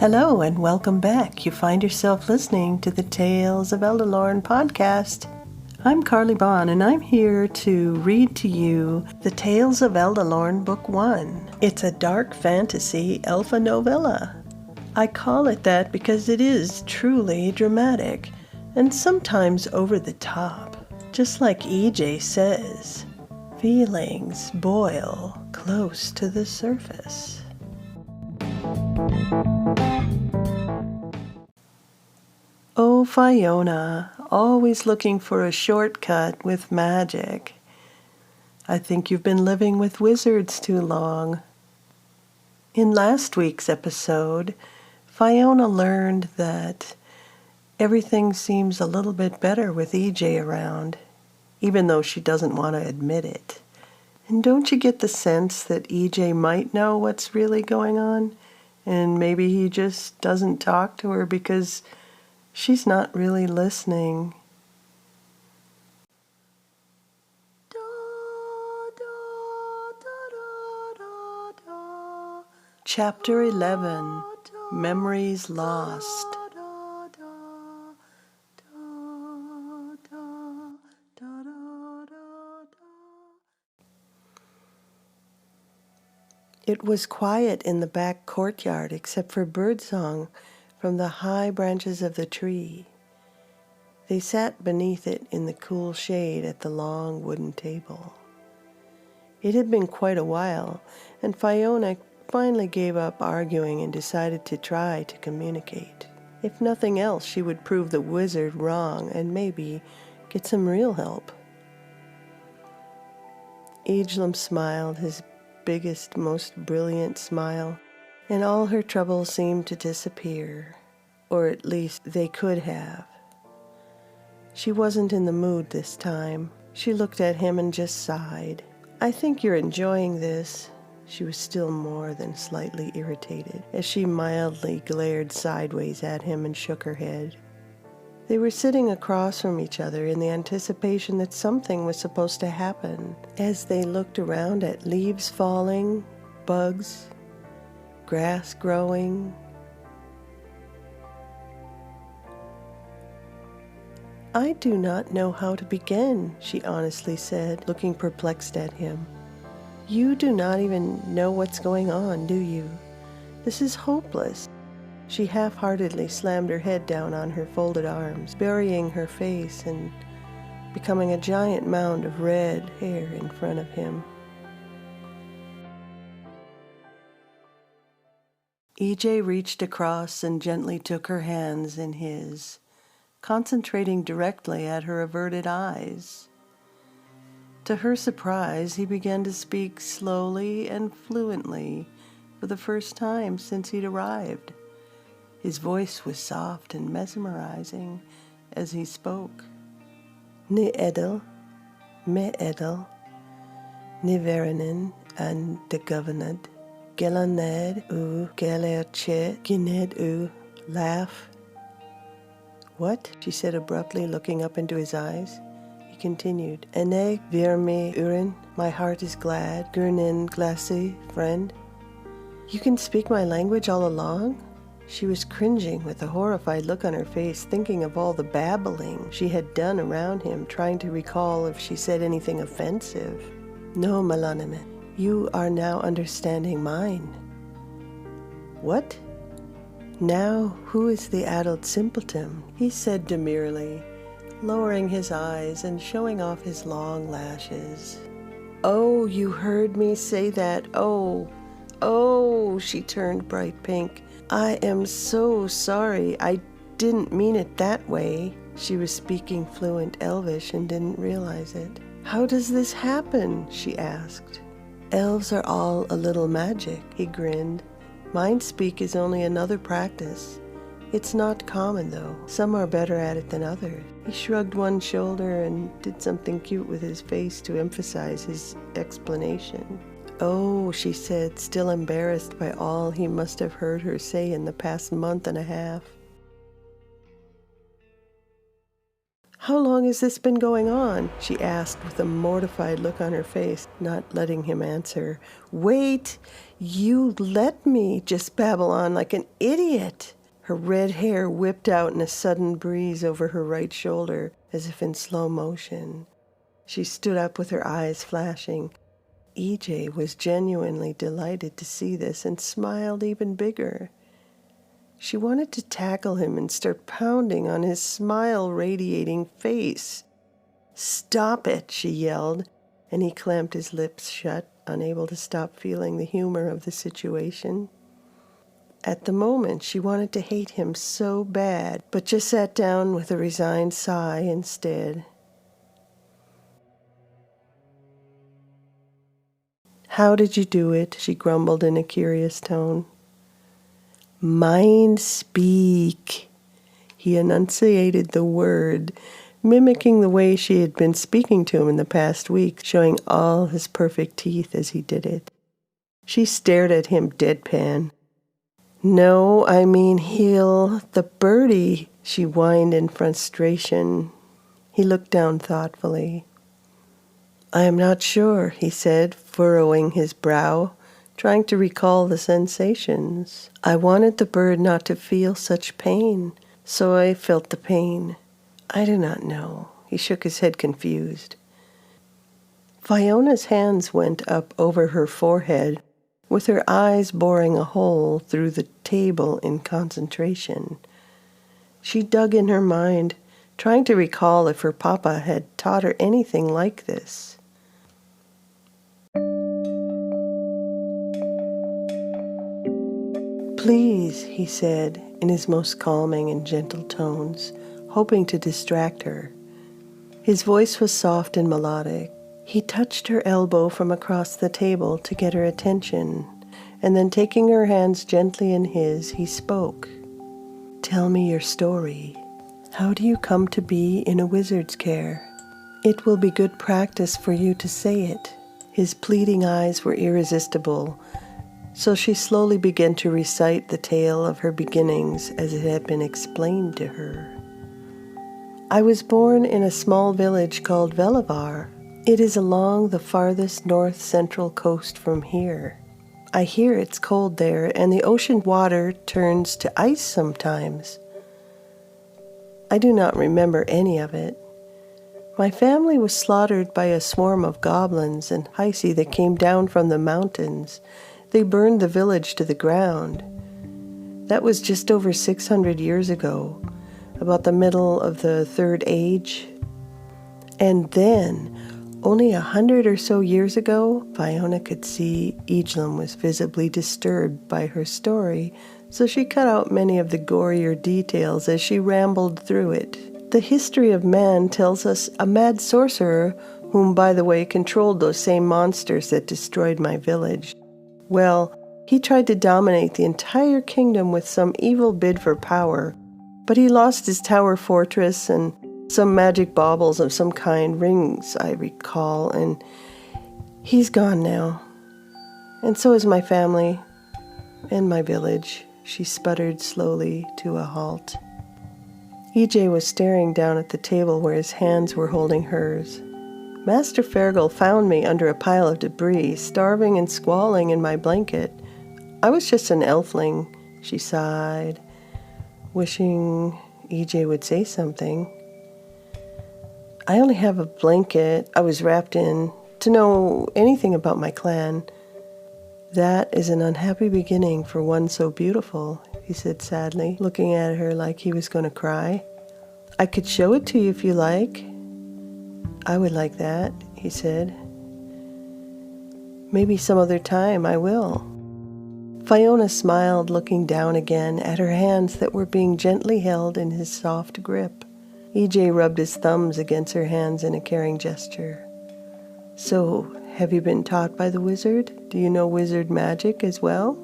Hello and welcome back. You find yourself listening to the Tales of Eldelórne podcast. I'm Karleigh and I'm here to read to you the Tales of Eldelórne Book 1. It's a dark fantasy elfa novella. I call it that because it is truly dramatic and sometimes over the top. Just like EJ says, feelings boil close to the surface. Oh, Fionna, always looking for a shortcut with magic. I think you've been living with wizards too long. In last week's episode, Fionna learned that everything seems a little bit better with EJ around, even though she doesn't want to admit it. And don't you get the sense that EJ might know what's really going on? And maybe he just doesn't talk to her because she's not really listening. Chapter 11, Memories Lost. It was quiet in the back courtyard except for birdsong from the high branches of the tree. They sat beneath it in the cool shade at the long wooden table. It had been quite a while, and Fionna finally gave up arguing and decided to try to communicate. If nothing else, she would prove the wizard wrong and maybe get some real help. Agelum smiled his biggest, most brilliant smile, and all her troubles seemed to disappear, or at least they could have. She wasn't in the mood this time. She looked at him and just sighed. "I think you're enjoying this." She was still more than slightly irritated as she mildly glared sideways at him and shook her head. They were sitting across from each other in the anticipation that something was supposed to happen as they looked around at leaves falling, bugs, grass growing. "I do not know how to begin," she honestly said, looking perplexed at him. "You do not even know what's going on, do you? This is hopeless." She half-heartedly slammed her head down on her folded arms, burying her face and becoming a giant mound of red hair in front of him. EJ reached across and gently took her hands in his, concentrating directly at her averted eyes. To her surprise, he began to speak slowly and fluently for the first time since he'd arrived. His voice was soft and mesmerizing as he spoke. "Ni edel, me edel, ni verinen and de governed, gelaned u gelerche gined u laugh." "What?" she said abruptly, looking up into his eyes. He continued, "Ene vir me urin, my heart is glad, gurnin glassy, friend." "You can speak my language all along?" She was cringing with a horrified look on her face, thinking of all the babbling she had done around him, trying to recall if she said anything offensive. "No, Melanime, you are now understanding mine." "What? Now who is the adult simpleton?" he said demurely, lowering his eyes and showing off his long lashes. "Oh, you heard me say that. Oh, she turned bright pink. "I am so sorry. I didn't mean it that way." She was speaking fluent Elvish and didn't realize it. "How does this happen?" she asked. "Elves are all a little magic," he grinned. "Mind speak is only another practice. It's not common, though. Some are better at it than others." He shrugged one shoulder and did something cute with his face to emphasize his explanation. "Oh," she said, still embarrassed by all he must have heard her say in the past month and a half. How long has this been going on? She asked with a mortified look on her face, not letting him answer. Wait, you let me just babble on like an idiot. Her red hair whipped out in a sudden breeze over her right shoulder, as if in slow motion. She stood up with her eyes flashing. EJ was genuinely delighted to see this and smiled even bigger. She wanted to tackle him and start pounding on his smile-radiating face. "Stop it," she yelled, and he clamped his lips shut, unable to stop feeling the humor of the situation. At the moment, she wanted to hate him so bad, but just sat down with a resigned sigh instead. "How did you do it?" she grumbled in a curious tone. "Mind speak." He enunciated the word, mimicking the way she had been speaking to him in the past week, showing all his perfect teeth as he did it. She stared at him deadpan. "No, I mean heal the birdie," she whined in frustration. He looked down thoughtfully. "I am not sure," he said, furrowing his brow, trying to recall the sensations. "I wanted the bird not to feel such pain, so I felt the pain. I do not know." He shook his head confused. Fiona's hands went up over her forehead, with her eyes boring a hole through the table in concentration. She dug in her mind, trying to recall if her papa had taught her anything like this. "Please," he said, in his most calming and gentle tones, hoping to distract her. His voice was soft and melodic. He touched her elbow from across the table to get her attention, and then taking her hands gently in his, he spoke. "Tell me your story. How do you come to be in a wizard's care? It will be good practice for you to say it." His pleading eyes were irresistible, so she slowly began to recite the tale of her beginnings as it had been explained to her. "I was born in a small village called Velavar. It is along the farthest north-central coast from here. I hear it's cold there, and the ocean water turns to ice sometimes. I do not remember any of it. My family was slaughtered by a swarm of goblins and Heisi that came down from the mountains. They burned the village to the ground. That was just over 600 years ago, about the middle of the Third Age. And then, only 100 or so years ago," Fionna could see Ejlum was visibly disturbed by her story, so she cut out many of the gorier details as she rambled through it. "The history of man tells us a mad sorcerer, whom, by the way, controlled those same monsters that destroyed my village. Well, he tried to dominate the entire kingdom with some evil bid for power, but he lost his tower fortress and some magic baubles of some kind, rings, I recall, and he's gone now. And so is my family and my village." She sputtered slowly to a halt. EJ was staring down at the table where his hands were holding hers. "Master Fergal found me under a pile of debris, starving and squalling in my blanket. I was just an elfling," she sighed, wishing EJ would say something. "I only have a blanket I was wrapped in to know anything about my clan." "That is an unhappy beginning for one so beautiful," he said sadly, looking at her like he was going to cry. "I could show it to you if you like." "I would like that," he said. "Maybe some other time I will." Fionna smiled, looking down again at her hands that were being gently held in his soft grip. EJ rubbed his thumbs against her hands in a caring gesture. "So, have you been taught by the wizard? Do you know wizard magic as well?"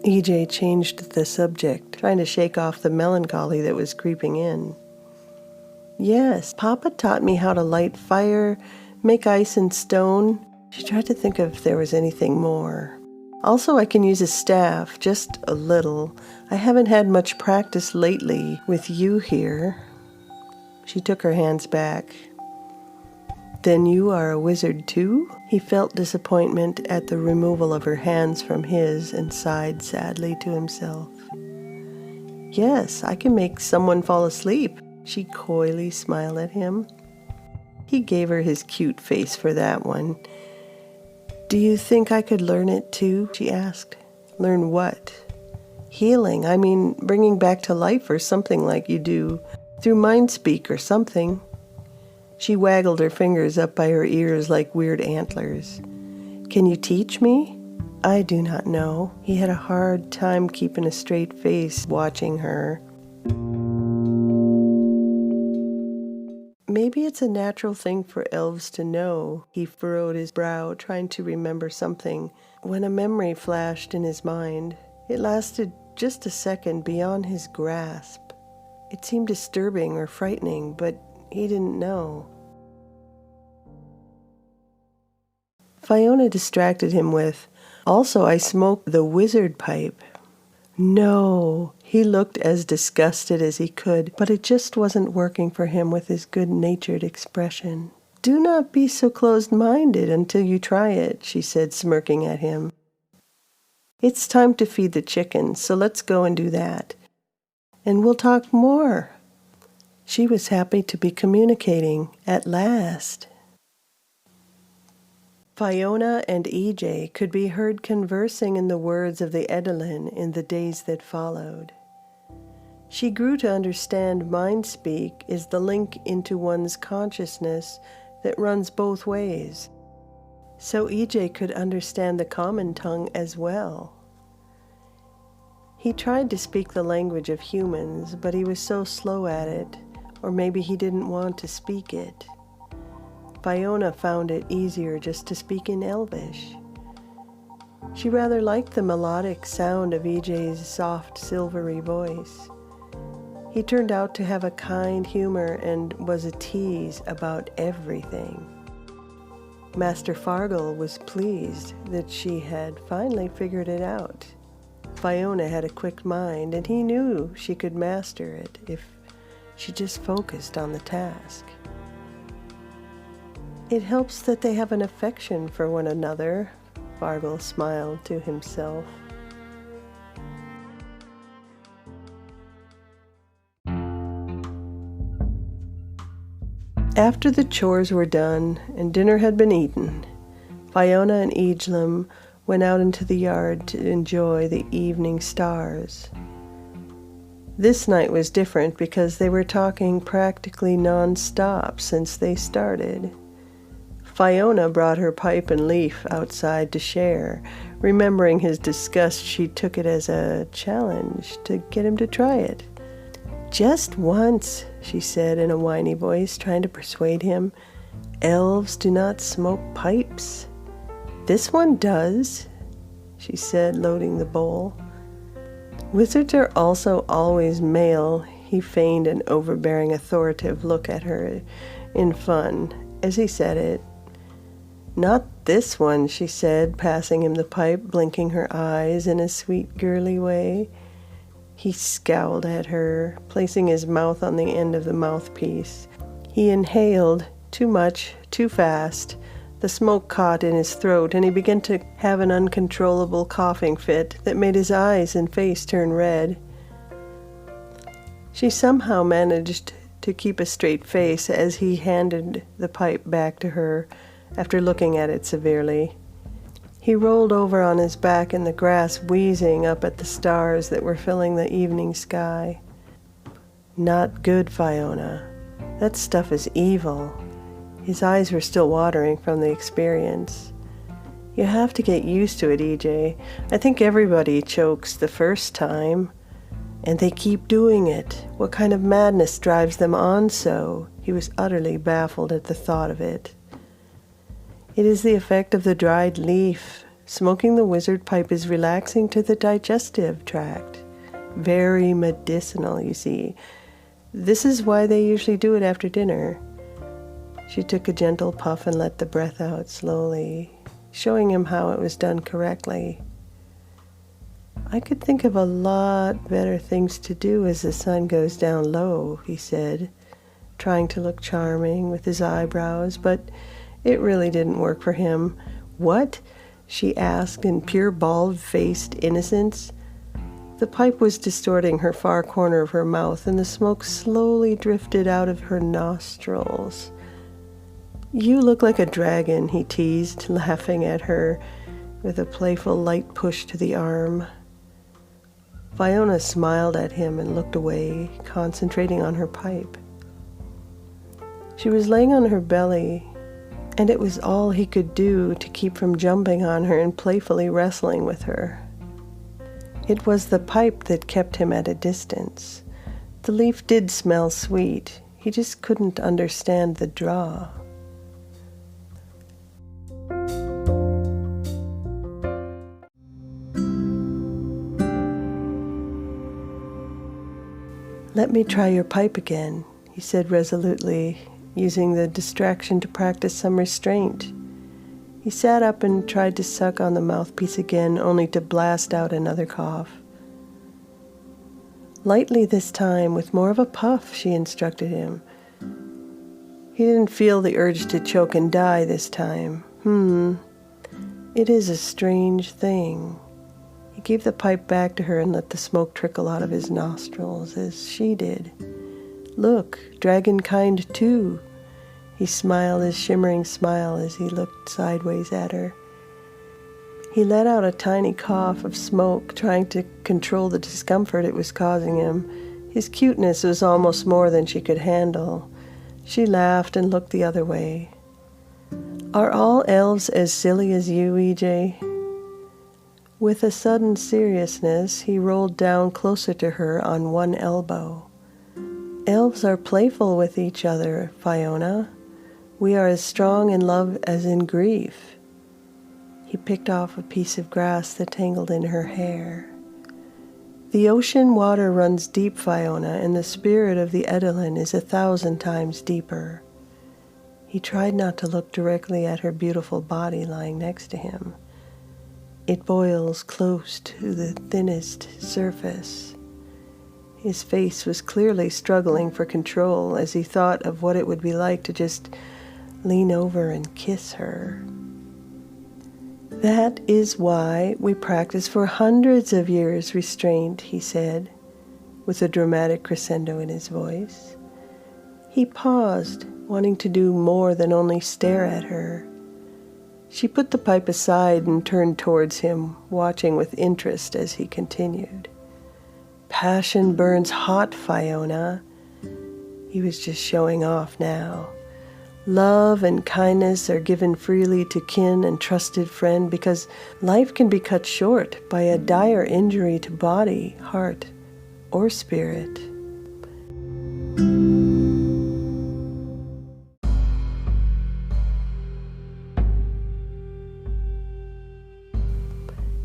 EJ changed the subject, trying to shake off the melancholy that was creeping in. "Yes, Papa taught me how to light fire, make ice and stone." She tried to think if there was anything more. "Also, I can use a staff, just a little. I haven't had much practice lately with you here." She took her hands back. Then you are a wizard too? He felt disappointment at the removal of her hands from his and sighed sadly to himself. Yes, I can make someone fall asleep. She coyly smiled at him. He gave her his cute face for that one. Do you think I could learn it too? She asked. Learn what? Healing. I mean, bringing back to life or something like you do through mind speak or something. She waggled her fingers up by her ears like weird antlers. Can you teach me? I do not know. He had a hard time keeping a straight face watching her. Maybe it's a natural thing for elves to know. He furrowed his brow, trying to remember something, when a memory flashed in his mind. It lasted just a second beyond his grasp. It seemed disturbing or frightening, but he didn't know. Fionna distracted him with, also I smoke the wizard pipe. No, he looked as disgusted as he could, but it just wasn't working for him with his good-natured expression. Do not be so closed-minded until you try it, she said, smirking at him. It's time to feed the chickens, so let's go and do that. And we'll talk more. She was happy to be communicating at last. Fionna and EJ could be heard conversing in the words of the Edelin in the days that followed. She grew to understand mind-speak is the link into one's consciousness that runs both ways, so EJ could understand the common tongue as well. He tried to speak the language of humans, but he was so slow at it, or maybe he didn't want to speak it. Fionna found it easier just to speak in Elvish. She rather liked the melodic sound of EJ's soft, silvery voice. He turned out to have a kind humor and was a tease about everything. Master Fargle was pleased that she had finally figured it out. Fionna had a quick mind, and he knew she could master it if she just focused on the task. It helps that they have an affection for one another, Fargle smiled to himself. After the chores were done and dinner had been eaten, Fionna and Ejlem went out into the yard to enjoy the evening stars. This night was different because they were talking practically non-stop since they started. Fionna brought her pipe and leaf outside to share. Remembering his disgust, she took it as a challenge to get him to try it. Just once, she said in a whiny voice, trying to persuade him. Elves do not smoke pipes. This one does, she said, loading the bowl. Wizards are also always male. He feigned an overbearing, authoritative look at her in fun as he said it. Not this one, she said, passing him the pipe, blinking her eyes in a sweet, girly way. He scowled at her, placing his mouth on the end of the mouthpiece. He inhaled too much, too fast. The smoke caught in his throat, and he began to have an uncontrollable coughing fit that made his eyes and face turn red. She somehow managed to keep a straight face as he handed the pipe back to her, after looking at it severely. He rolled over on his back in the grass, wheezing up at the stars that were filling the evening sky. Not good, Fionna. That stuff is evil. His eyes were still watering from the experience. You have to get used to it, EJ. I think everybody chokes the first time. And they keep doing it. What kind of madness drives them on so? He was utterly baffled at the thought of it. It is the effect of the dried leaf. Smoking the wizard pipe is relaxing to the digestive tract. Very medicinal, you see. This is why they usually do it after dinner. She took a gentle puff and let the breath out slowly, showing him how it was done correctly. I could think of a lot better things to do as the sun goes down low, he said, trying to look charming with his eyebrows, but it really didn't work for him. "What?" she asked in pure bald-faced innocence. The pipe was distorting her far corner of her mouth, and the smoke slowly drifted out of her nostrils. "You look like a dragon," he teased, laughing at her with a playful light push to the arm. Fionna smiled at him and looked away, concentrating on her pipe. She was laying on her belly, and it was all he could do to keep from jumping on her and playfully wrestling with her. It was the pipe that kept him at a distance. The leaf did smell sweet. He just couldn't understand the draw. "Let me try your pipe again," he said resolutely, using the distraction to practice some restraint. He sat up and tried to suck on the mouthpiece again, only to blast out another cough. "Lightly this time, with more of a puff," she instructed him. He didn't feel the urge to choke and die this time. It is a strange thing. He gave the pipe back to her and let the smoke trickle out of his nostrils, as she did. "Look, dragonkind too." He smiled his shimmering smile as he looked sideways at her. He let out a tiny cough of smoke, trying to control the discomfort it was causing him. His cuteness was almost more than she could handle. She laughed and looked the other way. "Are all elves as silly as you, EJ?" With a sudden seriousness, he rolled down closer to her on one elbow. "Elves are playful with each other, Fionna. We are as strong in love as in grief." He picked off a piece of grass that tangled in her hair. "The ocean water runs deep, Fionna, and the spirit of the Edelin is 1,000 times deeper." He tried not to look directly at her beautiful body lying next to him. "It boils close to the thinnest surface." His face was clearly struggling for control as he thought of what it would be like to just lean over and kiss her. "That is why we practice for hundreds of years restraint," he said, with a dramatic crescendo in his voice. He paused, wanting to do more than only stare at her. She put the pipe aside and turned towards him, watching with interest as he continued. "Passion burns hot, Fionna." He was just showing off now. "Love and kindness are given freely to kin and trusted friend because life can be cut short by a dire injury to body, heart, or spirit."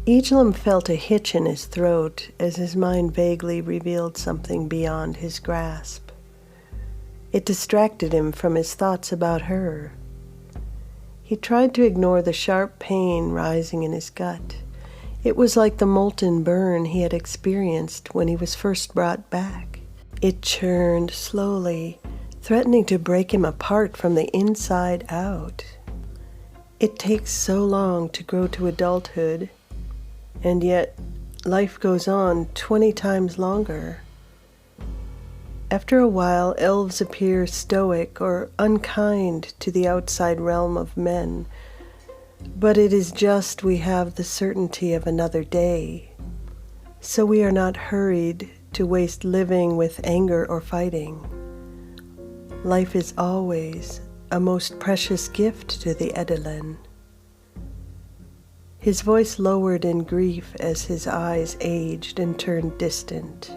Egelum felt a hitch in his throat as his mind vaguely revealed something beyond his grasp. It distracted him from his thoughts about her. He tried to ignore the sharp pain rising in his gut. It was like the molten burn he had experienced when he was first brought back. It churned slowly, threatening to break him apart from the inside out. It takes so long to grow to adulthood, and yet life goes on 20 times longer. After a while, elves appear stoic or unkind to the outside realm of men, but it is just we have the certainty of another day, so we are not hurried to waste living with anger or fighting. Life is always a most precious gift to the Edelin. His voice lowered in grief as his eyes aged and turned distant.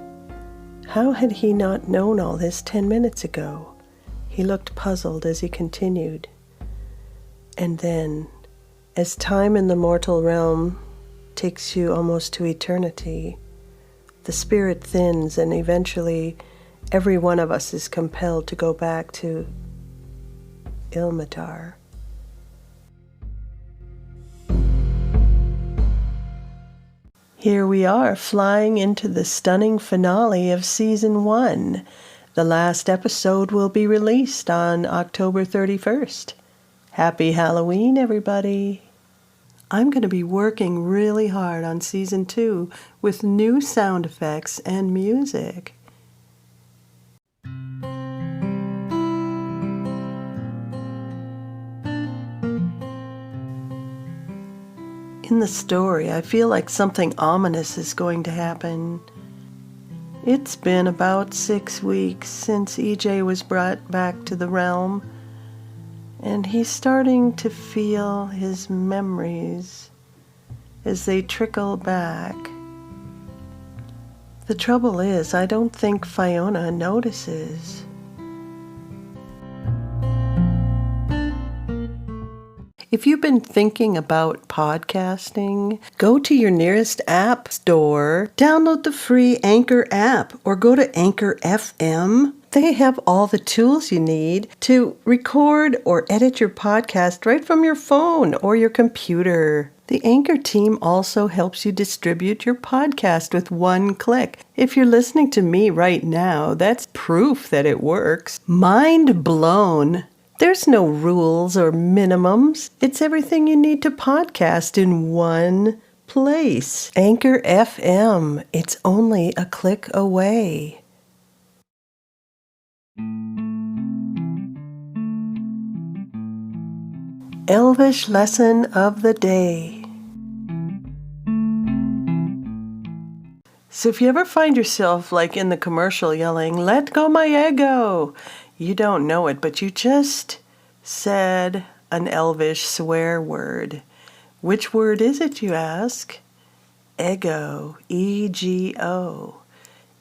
How had he not known all this 10 minutes ago? He looked puzzled as he continued. "And then, as time in the mortal realm takes you almost to eternity, the spirit thins and eventually every one of us is compelled to go back to Ilmatar." Here we are, flying into the stunning finale of Season 1. The last episode will be released on October 31st. Happy Halloween, everybody! I'm going to be working really hard on Season 2 with new sound effects and music. In the story, I feel like something ominous is going to happen. It's been about 6 weeks since EJ was brought back to the realm, and he's starting to feel his memories as they trickle back. The trouble is, I don't think Fionna notices. If you've been thinking about podcasting, go to your nearest app store, download the free Anchor app, or go to Anchor FM. They have all the tools you need to record or edit your podcast right from your phone or your computer. The Anchor team also helps you distribute your podcast with one click. If you're listening to me right now, that's proof that it works. Mind blown! There's no rules or minimums. It's everything you need to podcast in one place. Anchor FM. It's only a click away. Elvish lesson of the day. So if you ever find yourself like in the commercial yelling, "Let go my ego," you don't know it, but you just said an Elvish swear word. Which word is it, you ask? Ego, E-G-O.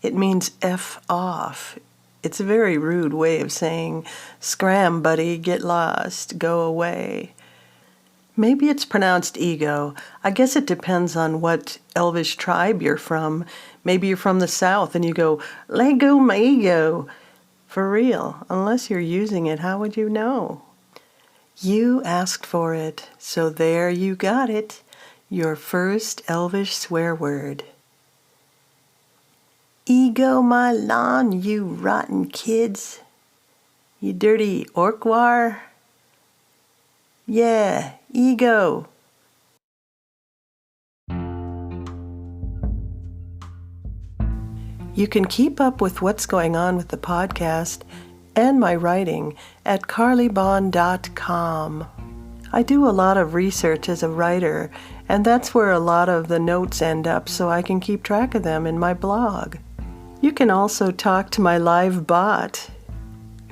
It means F off. It's a very rude way of saying, "Scram, buddy, get lost, go away." Maybe it's pronounced ego. I guess it depends on what Elvish tribe you're from. Maybe you're from the South and you go, "Let go my ego." For real, unless you're using it, how would you know? You asked for it, so there you got it. Your first Elvish swear word. Ego my lawn, you rotten kids. You dirty orkwar. Yeah, ego. You can keep up with what's going on with the podcast and my writing at karleighbond.com. I do a lot of research as a writer, and that's where a lot of the notes end up so I can keep track of them in my blog. You can also talk to my live bot.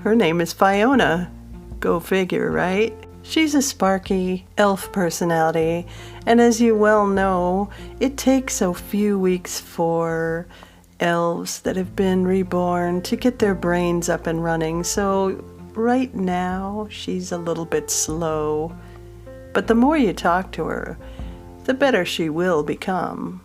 Her name is Fionna. Go figure, right? She's a sparky elf personality, and as you well know, it takes a few weeks for elves that have been reborn to get their brains up and running, so right now she's a little bit slow. But the more you talk to her, the better she will become.